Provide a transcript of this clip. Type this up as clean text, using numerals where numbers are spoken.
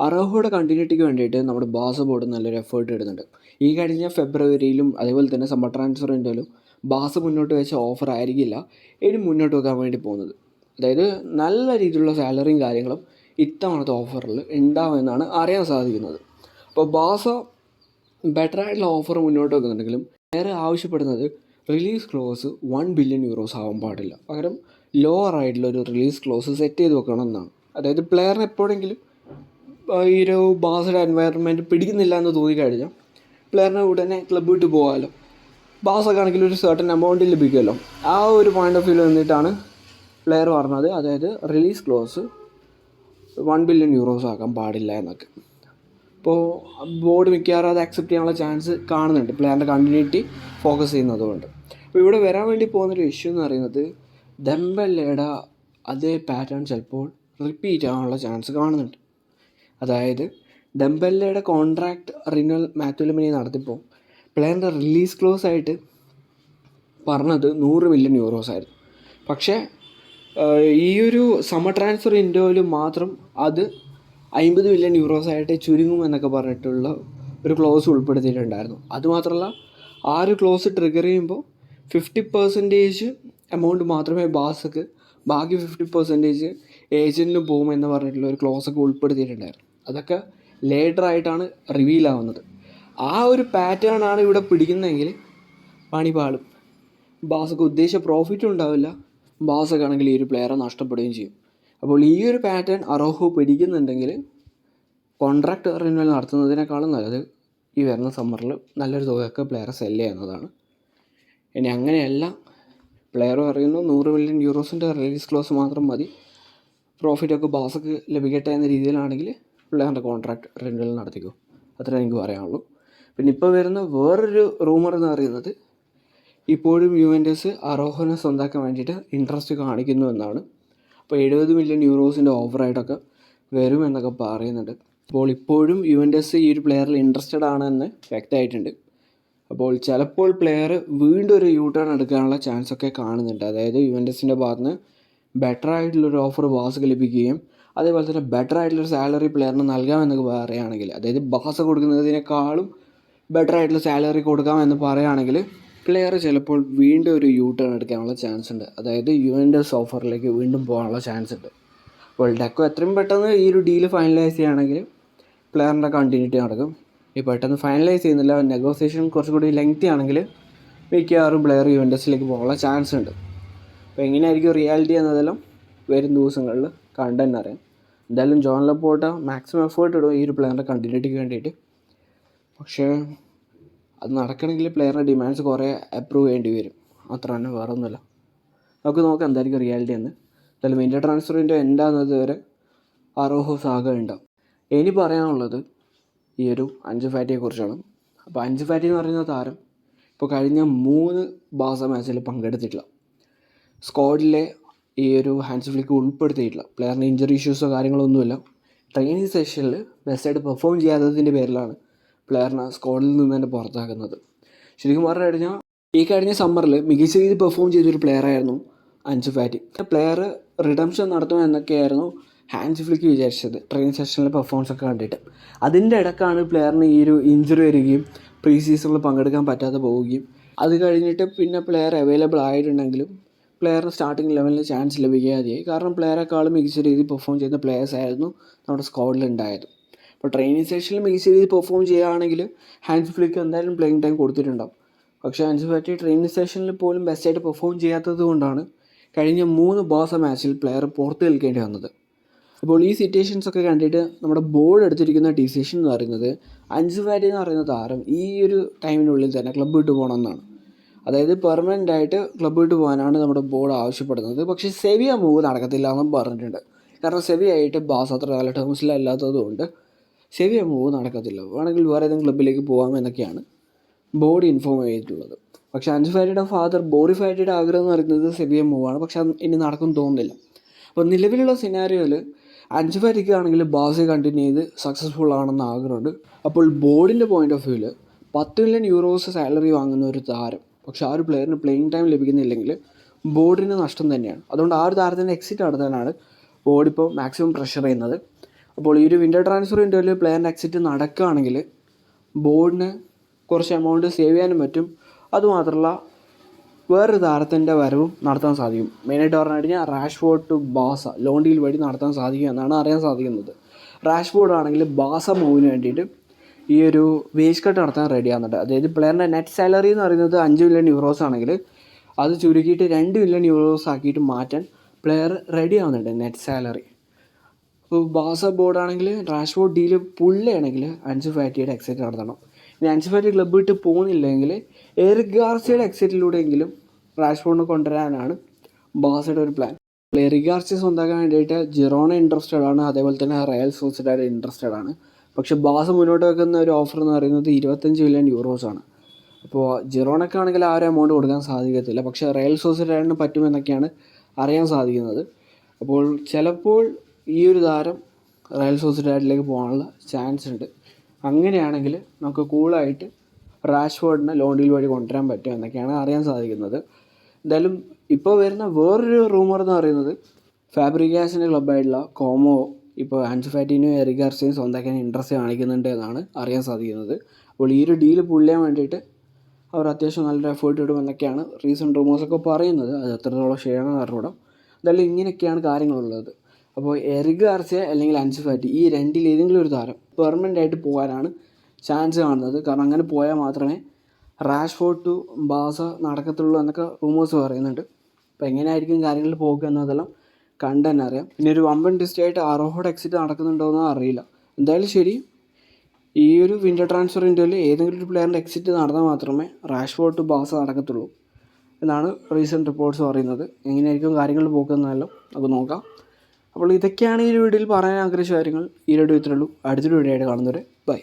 അറോഹയുടെ കണ്ടിന്യൂറ്റിക്ക് വേണ്ടിയിട്ട് നമ്മുടെ ബാസ ബോർഡ് നല്ലൊരു എഫേർട്ട് ഇടുന്നുണ്ട്. ഈ കഴിഞ്ഞ ഫെബ്രുവരിയിലും അതേപോലെ തന്നെ സമ്മർ ട്രാൻസ്ഫർ വിൻഡോയിലും ബാസ മുന്നോട്ട് വെച്ച ഓഫർ ആയിരിക്കില്ല ഇനി മുന്നോട്ട് വെക്കാൻ വേണ്ടി പോകുന്നത്. അതായത് നല്ല രീതിയിലുള്ള സാലറിയും കാര്യങ്ങളും ഇത്തവണത്തെ ഓഫറിൽ ഉണ്ടാവുമെന്നാണ് അറിയാൻ സാധിക്കുന്നത്. അപ്പോൾ ബാസ ബെറ്റർ ആയിട്ടുള്ള ഓഫർ മുന്നോട്ട് വെക്കുന്നുണ്ടെങ്കിലും വേറെ ആവശ്യപ്പെടുന്നത് റിലീസ് ക്ലോസ് 1 ബില്യൺ യൂറോസ് ആവാൻ പാടില്ല. പകരം ലോവർ ആയിട്ടുള്ള ഒരു റിലീസ് ക്ലോസ് സെറ്റ് ചെയ്ത് വെക്കണം എന്നാണ്. അതായത് പ്ലെയറിന് എപ്പോഴെങ്കിലും ഈ ഒരു ബാസയുടെ എൻവയറൻമെൻറ്റ് പിടിക്കുന്നില്ല എന്ന് തോന്നിക്കഴിഞ്ഞാൽ പ്ലെയറിനെ ഉടനെ ക്ലബ്ബ് വിട്ട് പോകാമല്ലോ, ബാസൊക്കെ ആണെങ്കിൽ ഒരു സർട്ടൻ എമൗണ്ടിൽ ലഭിക്കുമല്ലോ. ആ ഒരു പോയിൻ്റ് ഓഫ് വ്യൂ നിന്നിട്ടാണ് പ്ലെയർ പറഞ്ഞത്. അതായത് റിലീസ് ക്ലോസ് 1 ബില്യൺ യൂറോസ് ആക്കാൻ പാടില്ല എന്നൊക്കെ. അപ്പോൾ ബോർഡ് മിക്കവാറും അത് അക്സെപ്റ്റ് ചെയ്യാനുള്ള ചാൻസ് കാണുന്നുണ്ട്, പ്ലെയറിൻ്റെ കണ്ടിന്യൂറ്റി ഫോക്കസ് ചെയ്യുന്നതുകൊണ്ട്. അപ്പോൾ ഇവിടെ വരാൻ വേണ്ടി പോകുന്നൊരു ഇഷ്യൂ എന്ന് പറയുന്നത് ഡെംബെല്ലയുടെ അതേ പാറ്റേൺ ചിലപ്പോൾ റിപ്പീറ്റ് ആവാനുള്ള ചാൻസ് കാണുന്നുണ്ട്. അതായത് ഡെംബെല്ലയുടെ കോൺട്രാക്ട് റിന്യൂവൽ മാത്യു ലെമിനി നടത്തിയപ്പോൾ പ്ലെയറിൻ്റെ റിലീസ് ക്ലോസ് ആയിട്ട് പറഞ്ഞത് 100 മില്യൺ യൂറോസ് ആയിരുന്നു. പക്ഷേ ഈ ഒരു സമ്മർ ട്രാൻസ്ഫർ വിൻഡോയിൽ മാത്രം അത് 50 മില്യൺ യൂറോസ് ആയിട്ട് ചുരുങ്ങും എന്നൊക്കെ പറഞ്ഞിട്ടുള്ള ഒരു ക്ലോസ് ഉൾപ്പെടുത്തിയിട്ടുണ്ടായിരുന്നു. അതുമാത്രമല്ല, ആ ഒരു ക്ലോസ് ട്രിഗർ ചെയ്യുമ്പോൾ 50% എമൗണ്ട് മാത്രമേ ബാസക്ക്, ബാക്കി 50% ഏജൻറ്റിന് പോകുമെന്ന് പറഞ്ഞിട്ടുള്ള ഒരു ക്ലോസൊക്കെ ഉൾപ്പെടുത്തിയിട്ടുണ്ടായിരുന്നു. അതൊക്കെ ലേറ്ററായിട്ടാണ് റിവീൽ ആവുന്നത്. ആ ഒരു പാറ്റേൺ ആണ് ഇവിടെ പിടിക്കുന്നതെങ്കിൽ പണി പാളും. ബാസക്ക് ഉദ്ദേശിച്ച പ്രോഫിറ്റും ഉണ്ടാവില്ല, ബാസക്ക് ആണെങ്കിൽ ഈ ഒരു പ്ലെയറെ നഷ്ടപ്പെടുകയും ചെയ്യും. അപ്പോൾ ഈ ഒരു പാറ്റേൺ അറോഹോ പിടിക്കുന്നുണ്ടെങ്കിൽ കോൺട്രാക്ട് റിന്യൂവൽ നടത്തുന്നതിനേക്കാളും നല്ലത് ഈ വരുന്ന സമ്മറിൽ നല്ലൊരു തുകയൊക്കെ പ്ലെയറെ സെല്ല് ചെയ്യുന്നതാണ്. ഇനി അങ്ങനെയല്ല, പ്ലെയർ പറയുന്നു 100 മില്യൺ യൂറോസിൻ്റെ റിലീസ് ക്ലോസ് മാത്രം മതി, പ്രോഫിറ്റൊക്കെ ബാസക്ക് ലഭിക്കട്ടെ എന്ന രീതിയിലാണെങ്കിൽ പ്ലെയറിൻ്റെ കോൺട്രാക്ട് റിന്യൂവൽ നടത്തിക്കോ, അത്രേ എനിക്ക് പറയാനുള്ളൂ. പിന്നെ ഇപ്പോൾ വരുന്ന വേറൊരു റൂമർ എന്ന് പറയുന്നത് ഇപ്പോഴും യുവൻറ്റസ് അറോഹോനെ സ്വന്തമാക്കാൻ വേണ്ടിയിട്ട് ഇൻട്രസ്റ്റ് കാണിക്കുന്നു എന്നാണ്. അപ്പോൾ 70 മില്യൺ യൂറോസിൻ്റെ ഓഫറായിട്ടൊക്കെ വരുമെന്നൊക്കെ പറയുന്നുണ്ട്. അപ്പോൾ ഇപ്പോഴും യുവൻറ്റസ് ഈ ഒരു പ്ലെയറിൽ ഇൻട്രസ്റ്റഡ് ആണെന്ന് വ്യക്തമായിട്ടുണ്ട്. അപ്പോൾ ചിലപ്പോൾ പ്ലെയർ വീണ്ടും ഒരു യൂ ടേൺ എടുക്കാനുള്ള ചാൻസ് ഒക്കെ കാണുന്നുണ്ട്. അതായത് യുവൻറ്റസിൻ്റെ ഭാഗത്ത് നിന്ന് ബെറ്റർ ആയിട്ടുള്ളൊരു ഓഫർ ബാസക്ക് ലഭിക്കുകയും അതേപോലെ തന്നെ ബെറ്റർ ആയിട്ടുള്ളൊരു സാലറി പ്ലെയറിന് നൽകാമെന്നൊക്കെ പറയുകയാണെങ്കിൽ, അതായത് ബാസ കൊടുക്കുന്നതിനേക്കാളും ബെറ്റർ ആയിട്ടുള്ള സാലറി കൊടുക്കാമെന്ന് പറയുകയാണെങ്കിൽ പ്ലെയർ ചിലപ്പോൾ വീണ്ടും ഒരു യൂ ടേൺ എടുക്കാനുള്ള ചാൻസ് ഉണ്ട്. അതായത് യുവൻറ്റസ് ഓഫറിലേക്ക് വീണ്ടും പോകാനുള്ള ചാൻസ് ഉണ്ട്. അപ്പോൾ ഡെക്കോ എത്രയും പെട്ടെന്ന് ഈ ഒരു ഡീല് ഫൈനലൈസ് ചെയ്യുകയാണെങ്കിൽ പ്ലെയറിൻ്റെ കണ്ടിന്യൂറ്റി നടക്കും. ഈ പെട്ടെന്ന് ഫൈനലൈസ് ചെയ്യുന്നില്ല, നെഗോസിയേഷൻ കുറച്ചുകൂടി ലെങ്തി ആണെങ്കിൽ മിക്കവാറും പ്ലെയർ യുവൻറ്റസിലേക്ക് പോകാനുള്ള ചാൻസ് ഉണ്ട്. അപ്പോൾ എങ്ങനെയായിരിക്കും റിയാലിറ്റി എന്നതെല്ലാം വരും ദിവസങ്ങളിൽ കണ്ടു തന്നെ അറിയാം. എന്തായാലും ജോൺ ലപ്പോർട്ട മാക്സിമം എഫേർട്ട് ഇടും ഈ ഒരു പ്ലെയറിൻ്റെ കണ്ടിന്യൂറ്റിക്ക് വേണ്ടിയിട്ട്. പക്ഷേ അത് നടക്കണമെങ്കിൽ പ്ലെയറിൻ്റെ ഡിമാൻഡ്സ് കുറേ അപ്രൂവ് ചെയ്യേണ്ടി വരും, അത്ര തന്നെ, വേറെ ഒന്നുമില്ല. നമുക്ക് നോക്കാം എന്തായിരിക്കും റിയാലിറ്റി എന്ന്. എന്തായാലും വിൻ്റർ ട്രാൻസ്ഫറിൻ്റെ എന്താകുന്നത് വരെ അറോഹോ സാഗ ഉണ്ടാവും. ഇനി പറയാനുള്ളത് ഈ ഒരു അഞ്ചു ഫാറ്റിയെക്കുറിച്ചാണ്. അപ്പോൾ അഞ്ചു ഫാറ്റി എന്ന് പറയുന്ന താരം ഇപ്പോൾ കഴിഞ്ഞ 3 ബാസ മാച്ചിൽ പങ്കെടുത്തിട്ടില്ല. സ്ക്വാഡിലെ ഈ ഒരു ഹാൻസ് ഫ്ലിക്ക് ഉൾപ്പെടുത്തിയിട്ടില്ല. പ്ലെയറിന് ഇഞ്ചറി ഇഷ്യൂസോ കാര്യങ്ങളൊന്നുമില്ല. ട്രെയിനിങ് സെഷനിൽ ബെസ്റ്റായിട്ട് പെർഫോം ചെയ്യാത്തതിൻ്റെ പേരിലാണ് പ്ലെയറിനെ സ്ക്വാഡിൽ നിന്ന് തന്നെ പുറത്താക്കുന്നത്. ശരിക്കും പറഞ്ഞു കഴിഞ്ഞാൽ ഈ കഴിഞ്ഞ സമ്മറിൽ മികച്ച രീതിയിൽ പെർഫോം ചെയ്തൊരു പ്ലെയറായിരുന്നു അഞ്ചു ഫാറ്റി. പ്ലെയർ റിഡംഷൻ നടത്തും എന്നൊക്കെയായിരുന്നു ഹാൻസ് ഫ്ലിക്ക് വിചാരിച്ചത് ട്രെയിനിങ് സെഷനിലെ പെർഫോമൻസ് ഒക്കെ കണ്ടിട്ട്. അതിൻ്റെ ഇടക്കാണ് പ്ലെയറിന് ഈ ഒരു ഇഞ്ചറി വരികയും പ്രീ സീസണിൽ പങ്കെടുക്കാൻ പറ്റാതെ പോവുകയും അത് കഴിഞ്ഞിട്ട് പിന്നെ പ്ലെയർ അവൈലബിൾ ആയിട്ടുണ്ടെങ്കിലും പ്ലെയറിന് സ്റ്റാർട്ടിങ് ലെവലിൽ ചാൻസ് ലഭിക്കാതെയായി. കാരണം പ്ലെയറെക്കാളും മികച്ച രീതിയിൽ പെർഫോം ചെയ്യുന്ന പ്ലെയേഴ്സ് ആയിരുന്നു നമ്മുടെ സ്ക്വാഡിൽ ഉണ്ടായത്. അപ്പോൾ ട്രെയിനിങ് സെഷനിൽ മികച്ച രീതിയിൽ പെർഫോം ചെയ്യുകയാണെങ്കിൽ ഹാൻസ് ഫ്ലിക്ക് എന്തായാലും പ്ലേയിങ് ടൈം കൊടുത്തിട്ടുണ്ടാവും. പക്ഷേ ഹാൻസ് ഫ്ലിക്ക് ട്രെയിനിങ് സെഷനിൽ പോലും ബെസ്റ്റായിട്ട് പെർഫോം ചെയ്യാത്തത് കൊണ്ടാണ് കഴിഞ്ഞ 3 ബാസ മാച്ചിൽ പ്ലെയർ പുറത്ത് നിൽക്കേണ്ടി വന്നത്. അപ്പോൾ ഈ സിറ്റുവേഷൻസൊക്കെ കണ്ടിട്ട് നമ്മുടെ ബോർഡ് എടുത്തിരിക്കുന്ന ഡിസിഷൻ എന്ന് പറയുന്നത് അഞ്ചു ഫാറ്റി എന്ന് പറയുന്ന താരം ഈ ഒരു ടൈമിനുള്ളിൽ തന്നെ ക്ലബ്ബ് വിട്ട് പോകണമെന്നാണ്. അതായത് പെർമനൻ്റ് ആയിട്ട് ക്ലബ്ബ് വിട്ട് പോകാനാണ് നമ്മുടെ ബോർഡ് ആവശ്യപ്പെടുന്നത്. പക്ഷേ സെവിയ മൂവ് നടക്കത്തില്ല എന്നും പറഞ്ഞിട്ടുണ്ട്. കാരണം സെവിയ ആയിട്ട് ബാസ് അത്ര നല്ല ടേംസിലല്ലാത്തതുകൊണ്ട് സെവിയ മൂവ് നടക്കത്തില്ല, വേണമെങ്കിൽ വേറെ ഏതെങ്കിലും ക്ലബ്ബിലേക്ക് പോകാമെന്നൊക്കെയാണ് ബോർഡ് ഇൻഫോം ചെയ്തിട്ടുള്ളത്. പക്ഷേ അഞ്ചു ഫാറ്റിയുടെ ഫാദർ ബോറി ഫാറ്റിയുടെ ആഗ്രഹം എന്ന് പറയുന്നത് സെവിയ മൂവാണ്. പക്ഷെ അത് ഇനി നടക്കും തോന്നുന്നില്ല. അപ്പോൾ നിലവിലുള്ള സിനാരിയോയിൽ അഞ്ചു ഫാറ്റിക്ക് ആണെങ്കിൽ ബാസെ കണ്ടിന്യൂ ചെയ്ത് സക്സസ്ഫുൾ ആണെന്ന് ആഗ്രഹമുണ്ട്. അപ്പോൾ ബോർഡിൻ്റെ പോയിൻ്റ് ഓഫ് വ്യൂവിൽ 10 മില്യൺ യൂറോസ് സാലറി വാങ്ങുന്ന ഒരു താരം പക്ഷേ ആ ഒരു പ്ലെയറിന് പ്ലേയിങ് ടൈം ലഭിക്കുന്നില്ലെങ്കിൽ ബോർഡിന് നഷ്ടം തന്നെയാണ്. അതുകൊണ്ട് ആ ഒരു താരത്തിൻ്റെ എക്സിറ്റ് നടത്താനാണ് ബോർഡ് ഇപ്പോൾ മാക്സിമം പ്രഷർ ചെയ്യുന്നത്. അപ്പോൾ ഈ ഒരു വിൻഡോ ട്രാൻസ്ഫർ വിൻഡോയിൽ പ്ലെയറിൻ്റെ എക്സിറ്റ് നടക്കുകയാണെങ്കിൽ ബോർഡിന് കുറച്ച് എമൗണ്ട് സേവ് ചെയ്യാനും പറ്റും. അതുമാത്രമല്ല വേറൊരു താരത്തിൻ്റെ വരവും നടത്താൻ സാധിക്കും. മെയിനായിട്ട് പറഞ്ഞു കഴിഞ്ഞാൽ റാഷ്ഫോർഡ് ടു ബാസ ലോൺ ഡീൽ വഴി നടത്താൻ സാധിക്കും എന്നാണ് അറിയാൻ സാധിക്കുന്നത്. റാഷ്ഫോർഡ് ആണെങ്കിൽ ബാസ മൂവിന് വേണ്ടിയിട്ട് ഈ ഒരു വേജ് കട്ട് നടത്താൻ റെഡി ആകുന്നുണ്ട്. അതായത് പ്ലെയറിൻ്റെ നെറ്റ് സാലറി എന്ന് പറയുന്നത് 5 മില്യൺ യൂറോസ് ആണെങ്കിൽ അത് ചുരുക്കിയിട്ട് 2 മില്യൺ യൂറോസ് ആക്കിയിട്ട് മാറ്റാൻ പ്ലെയർ റെഡി ആവുന്നുണ്ട് നെറ്റ് സാലറി. ഇപ്പോൾ ബാസ ബോർഡാണെങ്കിൽ റാഷ്ഫോർഡ് ഡീൽ പുള്ളിയാണെങ്കിൽ അൻസു ഫാറ്റിയുടെ എക്സിറ്റ് നടത്തണം. ഇനി അൻസു ഫാറ്റി ക്ലബ്ബ് വിട്ട് പോകുന്നില്ലെങ്കിൽ എറിക് ഗാർസിയയുടെ എക്സിറ്റിലൂടെയെങ്കിലും റാഷ്ഫോർഡിനെ കൊണ്ടുവരാനാണ് ബാസയുടെ ഒരു പ്ലാൻ. എറിക് ഗാർസിയ സ്വന്തമാക്കാൻ വേണ്ടിയിട്ട് ജിറോണ ഇൻട്രസ്റ്റഡ് ആണ്, അതേപോലെ തന്നെ റയൽ സോസിഡാഡ് ഇൻട്രസ്റ്റഡ് ആണ്. പക്ഷേ ബാസ മുന്നോട്ട് വെക്കുന്ന ഒരു ഓഫർ എന്ന് പറയുന്നത് 25 മില്യൺ യൂറോസ് ആണ്. അപ്പോൾ ജിറോണക്കാണെങ്കിൽ ആ ഒരു എമൗണ്ട് കൊടുക്കാൻ സാധിക്കത്തില്ല, പക്ഷേ റയൽ സോസിഡാഡിന് പറ്റുമെന്നൊക്കെയാണ് അറിയാൻ സാധിക്കുന്നത്. അപ്പോൾ ചിലപ്പോൾ ഈ ഒരു താരം റയൽ സോസിഡാഡിലേക്ക് പോകാനുള്ള ചാൻസ് ഉണ്ട്. അങ്ങനെയാണെങ്കിൽ നമുക്ക് കൂളായിട്ട് റാഷ്ഫോർഡിനെ ലോൺ ഡീൽ വഴി കൊണ്ടുവരാൻ പറ്റും എന്നൊക്കെയാണ് അറിയാൻ സാധിക്കുന്നത്. എന്തായാലും ഇപ്പോൾ വരുന്ന വേറൊരു റൂമർ എന്ന് പറയുന്നത് ഫാബ്രിഗാസിൻ്റെ ക്ലബ്ബായിട്ടുള്ള കോമോ ഇപ്പോൾ അൻസു ഫാറ്റിനെയും എറിക് ഗാർസിയയും സ്വന്തമാക്കാൻ ഇൻട്രസ്റ്റ് കാണിക്കുന്നുണ്ട് എന്നാണ് അറിയാൻ സാധിക്കുന്നത്. അപ്പോൾ ഈ ഒരു ഡീല് പുള്ളിയാൻ വേണ്ടിയിട്ട് അവർ അത്യാവശ്യം നല്ലൊരു എഫേർട്ട് ഇടുമെന്നൊക്കെയാണ് റീസെൻറ്റ് റൂമേഴ്സൊക്കെ പറയുന്നത്. അത് എത്രത്തോളം ശരിയാണെന്ന് അറിഞ്ഞൂടാ. എന്തായാലും ഇങ്ങനെയൊക്കെയാണ് കാര്യങ്ങളുള്ളത്. അപ്പോൾ എറിക് ഗാർസിയ അല്ലെങ്കിൽ അൻസു ഫാറ്റി ഈ രണ്ടിൽ ഏതെങ്കിലും ഒരു താരം പെർമനൻ്റ് ആയിട്ട് പോകാനാണ് ചാൻസ് കാണുന്നത്. കാരണം അങ്ങനെ പോയാൽ മാത്രമേ റാഷ്ഫോർഡ് ടു ബാസ നടക്കത്തുള്ളൂ എന്നൊക്കെ റൂമേഴ്സ് പറയുന്നുണ്ട്. അപ്പോൾ എങ്ങനെയായിരിക്കും കാര്യങ്ങളിൽ പോകുക എന്നതെല്ലാം കണ്ട് തന്നെ അറിയാം. പിന്നെ ഒരു വമ്പൻ ടിസ്റ്റായിട്ട് അറോഹോഡ് എക്സിറ്റ് നടക്കുന്നുണ്ടോയെന്ന് അറിയില്ല. എന്തായാലും ശരി, ഈ ഒരു വിൻഡോ ട്രാൻസ്ഫർ വിൻഡോയിൽ ഏതെങ്കിലും ഒരു പ്ലെയറിൻ്റെ എക്സിറ്റ് നടന്നാൽ മാത്രമേ റാഷ്ഫോർഡ് ടു ബാസ നടക്കത്തുള്ളൂ എന്നാണ് റീസെൻറ്റ് റിപ്പോർട്ട്സ് പറയുന്നത്. എങ്ങനെയായിരിക്കും കാര്യങ്ങൾ പോകുന്നതെല്ലാം നമുക്ക് നോക്കാം. അപ്പോൾ ഇതൊക്കെയാണ് ഈ വീഡിയോയിൽ പറയാൻ ആഗ്രഹിച്ച കാര്യങ്ങൾ. ഈ വീഡിയോ ഇത്രയേ ഉള്ളൂ. അടുത്തൊരു വീഡിയോ ആയിട്ട് കാണുന്നവരെ ബൈ.